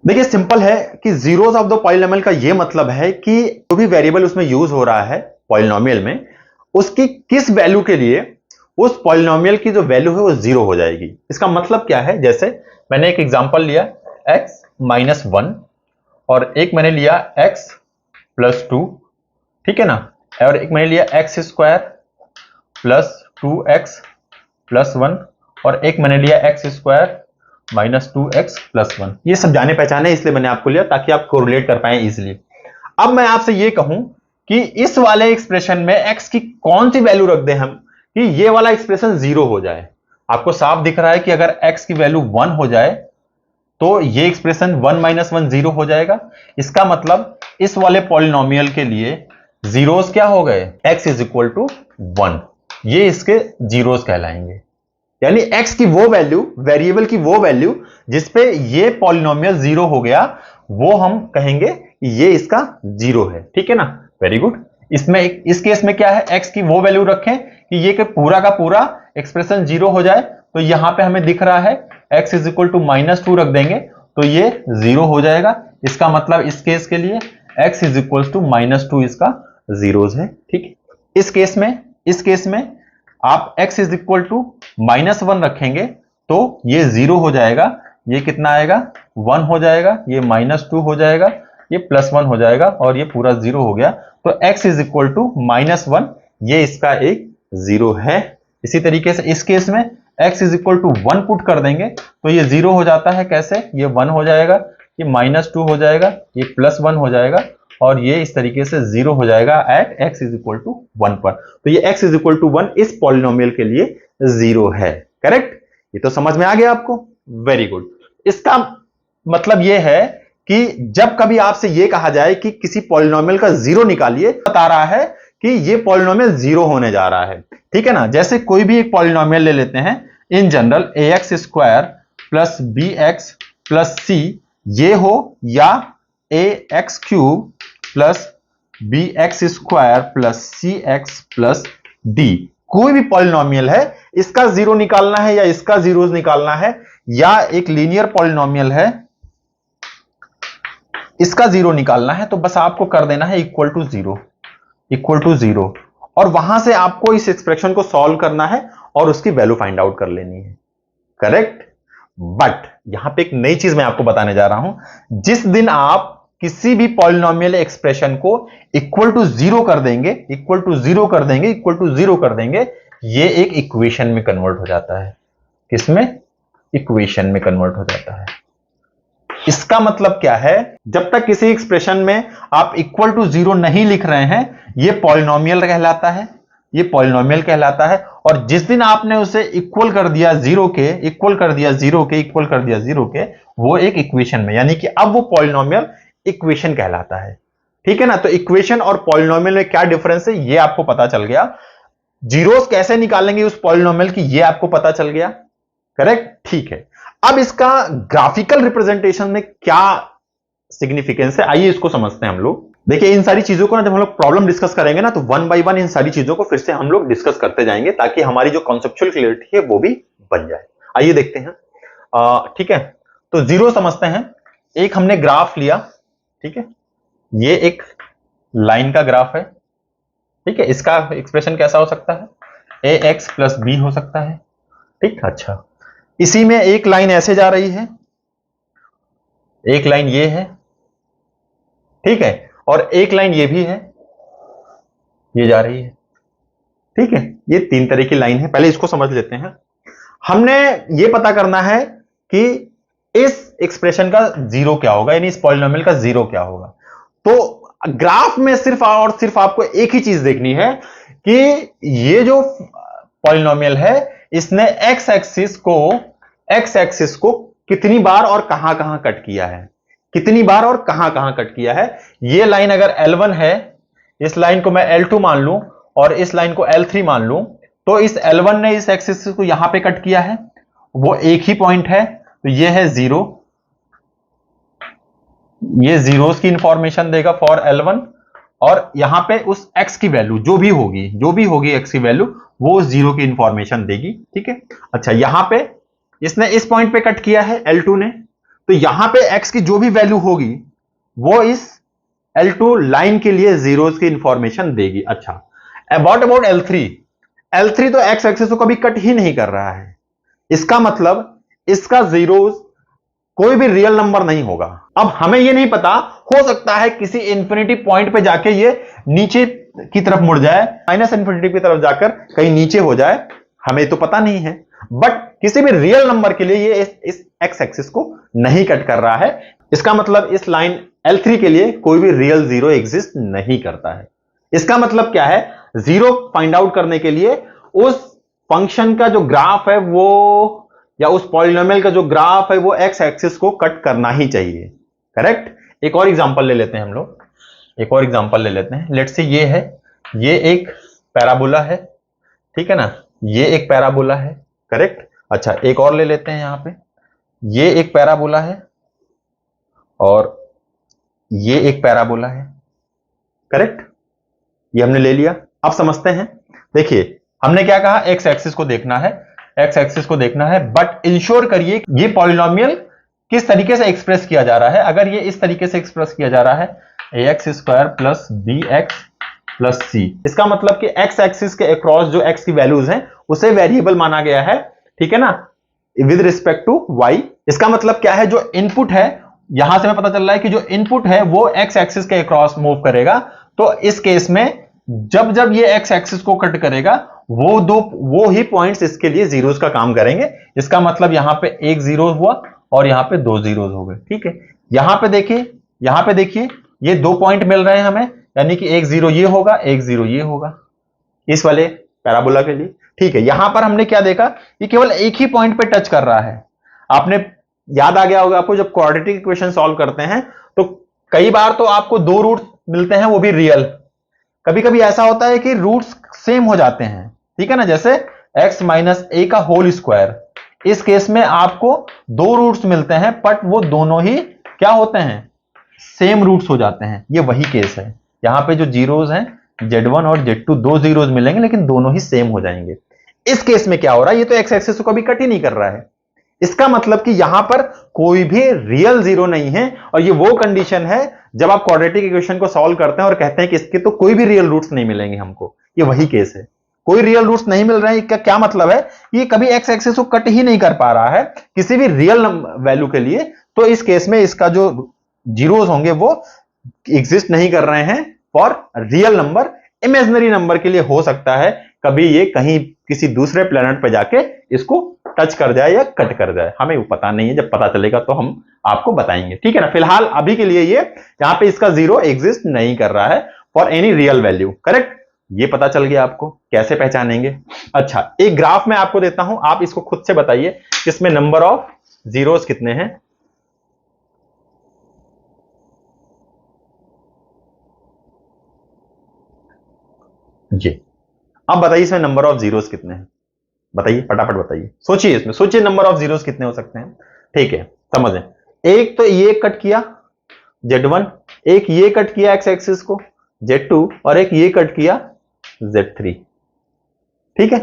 देखिए सिंपल है कि जीरोस ऑफ द पॉलिनोमियल का यह मतलब है कि जो भी वेरिएबल उसमें यूज हो रहा है पॉलिनोमियल में, उसकी किस वैल्यू के लिए उस पॉलिनोमियल की जो वैल्यू है वो जीरो हो जाएगी। इसका मतलब क्या है, जैसे मैंने एक एग्जांपल लिया x माइनस 1 और एक मैंने लिया x प्लस 2, ठीक है ना, और एक मैंने लिया x square plus 2x plus 1 और एक मैंने लिया x square minus 2x plus 1। ये सब जाने पहचाने इसलिए मैंने आपको लिया ताकि आप कोरिलेट कर पाए इजीली। अब मैं आपसे ये कहूं कि इस वाले एक्सप्रेशन में x की कौन सी वैल्यू रख दें हम कि ये वाला एक्सप्रेशन जीरो हो जाए। आपको साफ दिख रहा है कि अगर x की वैल्यू 1 हो जाए तो ये एक्सप्रेशन 1 माइनस 1 जीरो हो जाएगा। इसका मतलब इस वाले पॉलिनोमियल के लिए जीरोस क्या हो गए, x इज इक्वल टू 1, ये इसके जीरोस कहलाएंगे। यानी x की वो वैल्यू, वेरिएबल की वो वैल्यू जिसपे ये पॉलिनोमियल जीरो हो गया, वो हम कहेंगे ये इसका जीरो है। ठीक है ना, वेरी गुड। इसमें इस केस में क्या है, x की वो वैल्यू रखें कि ये पूरा का पूरा एक्सप्रेशन जीरो हो जाए। तो यहां पे हमें दिख रहा है x इज इक्वल टू -2 रख देंगे तो ये जीरो हो जाएगा। इसका मतलब इस केस के लिए x इज इक्वल टू -2 इसका जीरोज है। ठीक है, इस केस में आप x इज इक्वल टू -1 रखेंगे तो ये जीरो हो जाएगा। ये कितना आएगा, 1 हो जाएगा, ये -2 हो जाएगा, ये +1 हो जाएगा और ये पूरा जीरो हो गया। तो x इज इक्वल टू -1, ये इसका एक जीरो है। इसी तरीके से इस केस में x is equal to 1 put कर देंगे तो ये जीरो हो जाता है। कैसे, ये 1 हो जाएगा, ये -2 हो जाएगा, ये +1 हो जाएगा और ये इस तरीके से जीरो हो जाएगा at x is equal to 1 पर। तो ये x इज इक्वल टू 1 इस पॉलिनोमियल के लिए जीरो है। करेक्ट, ये तो समझ में आ गया आपको, वेरी गुड। इसका मतलब ये है कि जब कभी आपसे ये कहा जाए कि किसी पॉलिनोमियल का जीरो निकालिए, बता रहा है कि ये पॉलिनोमियल जीरो होने जा रहा है। ठीक है ना, जैसे कोई भी एक पॉलिनोमियल ले लेते हैं in general, ax square plus bx plus c ये हो, या ax cube plus bx square plus cx plus d, कोई भी पॉलिनोमियल है, इसका जीरो निकालना है या इसका जीरो निकालना है, या एक लीनियर पॉलिनोमियल है इसका जीरो निकालना है, तो बस आपको कर देना है इक्वल टू जीरो, और वहां से आपको इस एक्सप्रेशन को सॉल्व करना है और उसकी वैल्यू फाइंड आउट कर लेनी है। करेक्ट, बट यहां पे एक नई चीज मैं आपको बताने जा रहा हूं। जिस दिन आप किसी भी पॉलिनोमियल एक्सप्रेशन को इक्वल टू जीरो कर देंगे, ये एक इक्वेशन में कन्वर्ट हो जाता है। किसमें, इक्वेशन में कन्वर्ट हो जाता है। इसका मतलब क्या है, जब तक किसी एक्सप्रेशन में आप इक्वल टू जीरो नहीं लिख रहे हैं, यह पॉलिनोमियल कहलाता है। और जिस दिन आपने उसे इक्वल कर दिया जीरो के, वो एक इक्वेशन में, यानी कि अब वो पॉलिनोमियल इक्वेशन कहलाता है। ठीक है ना, तो इक्वेशन और पॉलिनोमियल में क्या डिफरेंस है ये आपको पता चल गया। जीरोस कैसे निकालेंगे उस पॉलिनोमियल की, ये आपको पता चल गया। करेक्ट, ठीक है। अब इसका ग्राफिकल रिप्रेजेंटेशन में क्या सिग्निफिकेंस है, आइए इसको समझते हैं हम लोग। देखिए इन सारी चीजों को ना जब हम लोग प्रॉब्लम डिस्कस करेंगे ना, तो वन बाय वन इन सारी चीजों को फिर से हम लोग डिस्कस करते जाएंगे ताकि हमारी जो कॉन्सेप्चुअल क्लियरिटी है वो भी बन जाए। आइए देखते हैं। ठीक है, तो जीरो समझते हैं। एक हमने ग्राफ लिया, ठीक है, ये एक लाइन का ग्राफ है। ठीक है, इसका एक्सप्रेशन कैसा हो सकता है, ax प्लस बी हो सकता है। ठीक, अच्छा, इसी में एक लाइन ऐसे जा रही है, एक लाइन ये है, ठीक है, और एक लाइन ये भी है, ये जा रही है। ठीक है, ये तीन तरह की लाइन है। पहले इसको समझ लेते हैं। हमने ये पता करना है कि इस एक्सप्रेशन का जीरो क्या होगा, यानी इस पॉलिनोमियल का जीरो क्या होगा। तो ग्राफ में सिर्फ और सिर्फ आपको एक ही चीज देखनी है कि ये जो पॉलिनोमियल है इसने एक्स एक्सिस को कितनी बार और कहां कट किया है, ये लाइन अगर L1 है, इस लाइन को मैं L2 मान लूं और इस लाइन को L3 मान लूं, तो इस L1 ने इस एक्सिस को यहां पे कट किया है, वो एक ही पॉइंट है, तो ये है जीरो। ये जीरोस की इंफॉर्मेशन देगा फॉर L1, और यहां पे उस x की वैल्यू जो भी होगी x की वैल्यू, वो उस जीरो की इंफॉर्मेशन देगी। ठीक है, अच्छा, यहां पे इसने इस पॉइंट पे कट किया है L2 ने, तो यहां पे x की जो भी वैल्यू होगी वो इस L2 लाइन के लिए जीरोस की इंफॉर्मेशन देगी। अच्छा, व्हाट अबाउट L3? L3 तो x एक्सिस को कभी कट ही नहीं कर रहा है, इसका मतलब इसका जीरोस कोई भी रियल नंबर नहीं होगा। अब हमें यह नहीं पता, हो सकता है किसी इंफिनिटी पॉइंट पे जाके ये नीचे की तरफ मुड़ जाए, माइनस इंफिनिटी की तरफ जाकर कहीं नीचे हो जाए, हमें तो पता नहीं है। बट किसी भी रियल नंबर के लिए ये इस एक्स एक्सिस को नहीं कट कर रहा है, इसका मतलब इस लाइन L3 के लिए कोई भी रियल जीरो एग्जिस्ट नहीं करता है। इसका मतलब क्या है, जीरो फाइंड आउट करने के लिए उस फंक्शन का जो ग्राफ है वो, या उस पॉलिनोमियल का जो ग्राफ है वो एक्स एक्सिस को कट करना ही चाहिए। करेक्ट। एक और एग्जांपल ले लेते हैं हम लोग, एक और एग्जांपल ले लेते हैं। लेट्स से ये है, ये एक पैराबोला है, ठीक है ना, ये एक पैराबोला है। करेक्ट। अच्छा, एक और ले लेते हैं, यहां पे ये एक पैराबोला है और ये एक पैराबोला है। करेक्ट, ये हमने ले लिया। अब समझते हैं। देखिए हमने क्या कहा, एक्स एक्सिस को देखना है, एक्स एक्सिस को देखना है, बट इंश्योर करिए ये पॉलिनोमियल किस तरीके से एक्सप्रेस किया जा रहा है। अगर ये इस तरीके से एक्सप्रेस किया जा रहा है ax square plus B X plus C, इसका मतलब कि एक्स एक्सिस के अक्रॉस जो एक्स की वैल्यूज हैं उसे वेरिएबल माना गया है, ठीक है ना, विद रिस्पेक्ट टू वाई। इसका मतलब क्या है, जो इनपुट है, यहां से हमें पता चल रहा है कि जो इनपुट है वो एक्स एक्सिस के अक्रॉस मूव करेगा। तो इस केस में जब जब ये एक्स एक्सिस को कट करेगा वो ही पॉइंट्स इसके लिए जीरोस का काम करेंगे। इसका मतलब यहां पे एक जीरो हुआ और यहां पे दो जीरोस हो गए। ठीक है, यहां पे देखिए ये दो पॉइंट मिल रहे हैं हमें, यानी कि एक जीरो ये होगा, एक जीरो ये होगा इस वाले पैराबोला के लिए। ठीक है, यहां पर हमने क्या देखा, ये केवल एक ही पॉइंट पे टच कर रहा है। आपने याद आ गया होगा आपको, जब क्वाड्रेटिक इक्वेशन सॉल्व करते हैं तो कई बार तो आपको दो रूट मिलते हैं, वो भी रियल। कभी कभी ऐसा होता है कि रूट्स सेम हो जाते हैं, ठीक है ना, जैसे x माइनस ए का होल स्क्वायर। इस केस में आपको दो रूट्स मिलते हैं बट वो दोनों ही क्या होते हैं, सेम रूट्स हो जाते हैं। ये वही केस है, यहां पे जो जीरोस हैं z1 और z2 दो जीरोस मिलेंगे लेकिन दोनों ही सेम हो जाएंगे। इस केस में क्या हो रहा है, ये तो एक्स एक्सिस को कभी कट ही नहीं कर रहा है, इसका मतलब कि यहां पर कोई भी रियल जीरो नहीं है। और ये वो कंडीशन है जब आप क्वाड्रेटिक इक्वेशन को सॉल्व करते हैं और कहते हैं कि इसके तो कोई भी रियल रूट्स नहीं मिलेंगे हमको, ये वही केस है। कोई रियल रूट्स नहीं मिल रहे हैं, इसका क्या मतलब है, ये कभी एक्स एक्सिस को कट ही नहीं कर पा रहा है किसी भी रियल वैल्यू के लिए। तो इस केस में इसका जो जीरोस होंगे वो एग्जिस्ट नहीं कर रहे हैं for real number. Imaginary number के लिए हो सकता है कभी ये कहीं किसी दूसरे प्लेनेट पे जाके इसको टच कर जाए या कट कर जाए, हमें वो पता नहीं है, जब पता चलेगा तो हम आपको बताएंगे। ठीक है ना, फिलहाल अभी के लिए ये यहां पे इसका जीरो एग्जिस्ट नहीं कर रहा है for any real value. Correct, ये पता चल गया आपको कैसे पहचानेंगे। अच्छा, एक ग्राफ में आपको देता हूं, आप इसको खुद से बताइए इसमें नंबर ऑफ जीरोस कितने हैं। जी, अब बताइए इसमें नंबर ऑफ जीरोस कितने हैं, बताइए फटाफट बताइए, सोचिए इसमें, सोचिए नंबर ऑफ जीरोस कितने हो सकते हैं। ठीक है, समझें, एक तो ये कट किया z1, एक ये कट किया एक्स एक्सिस को z2, और एक ये कट किया z3। ठीक है,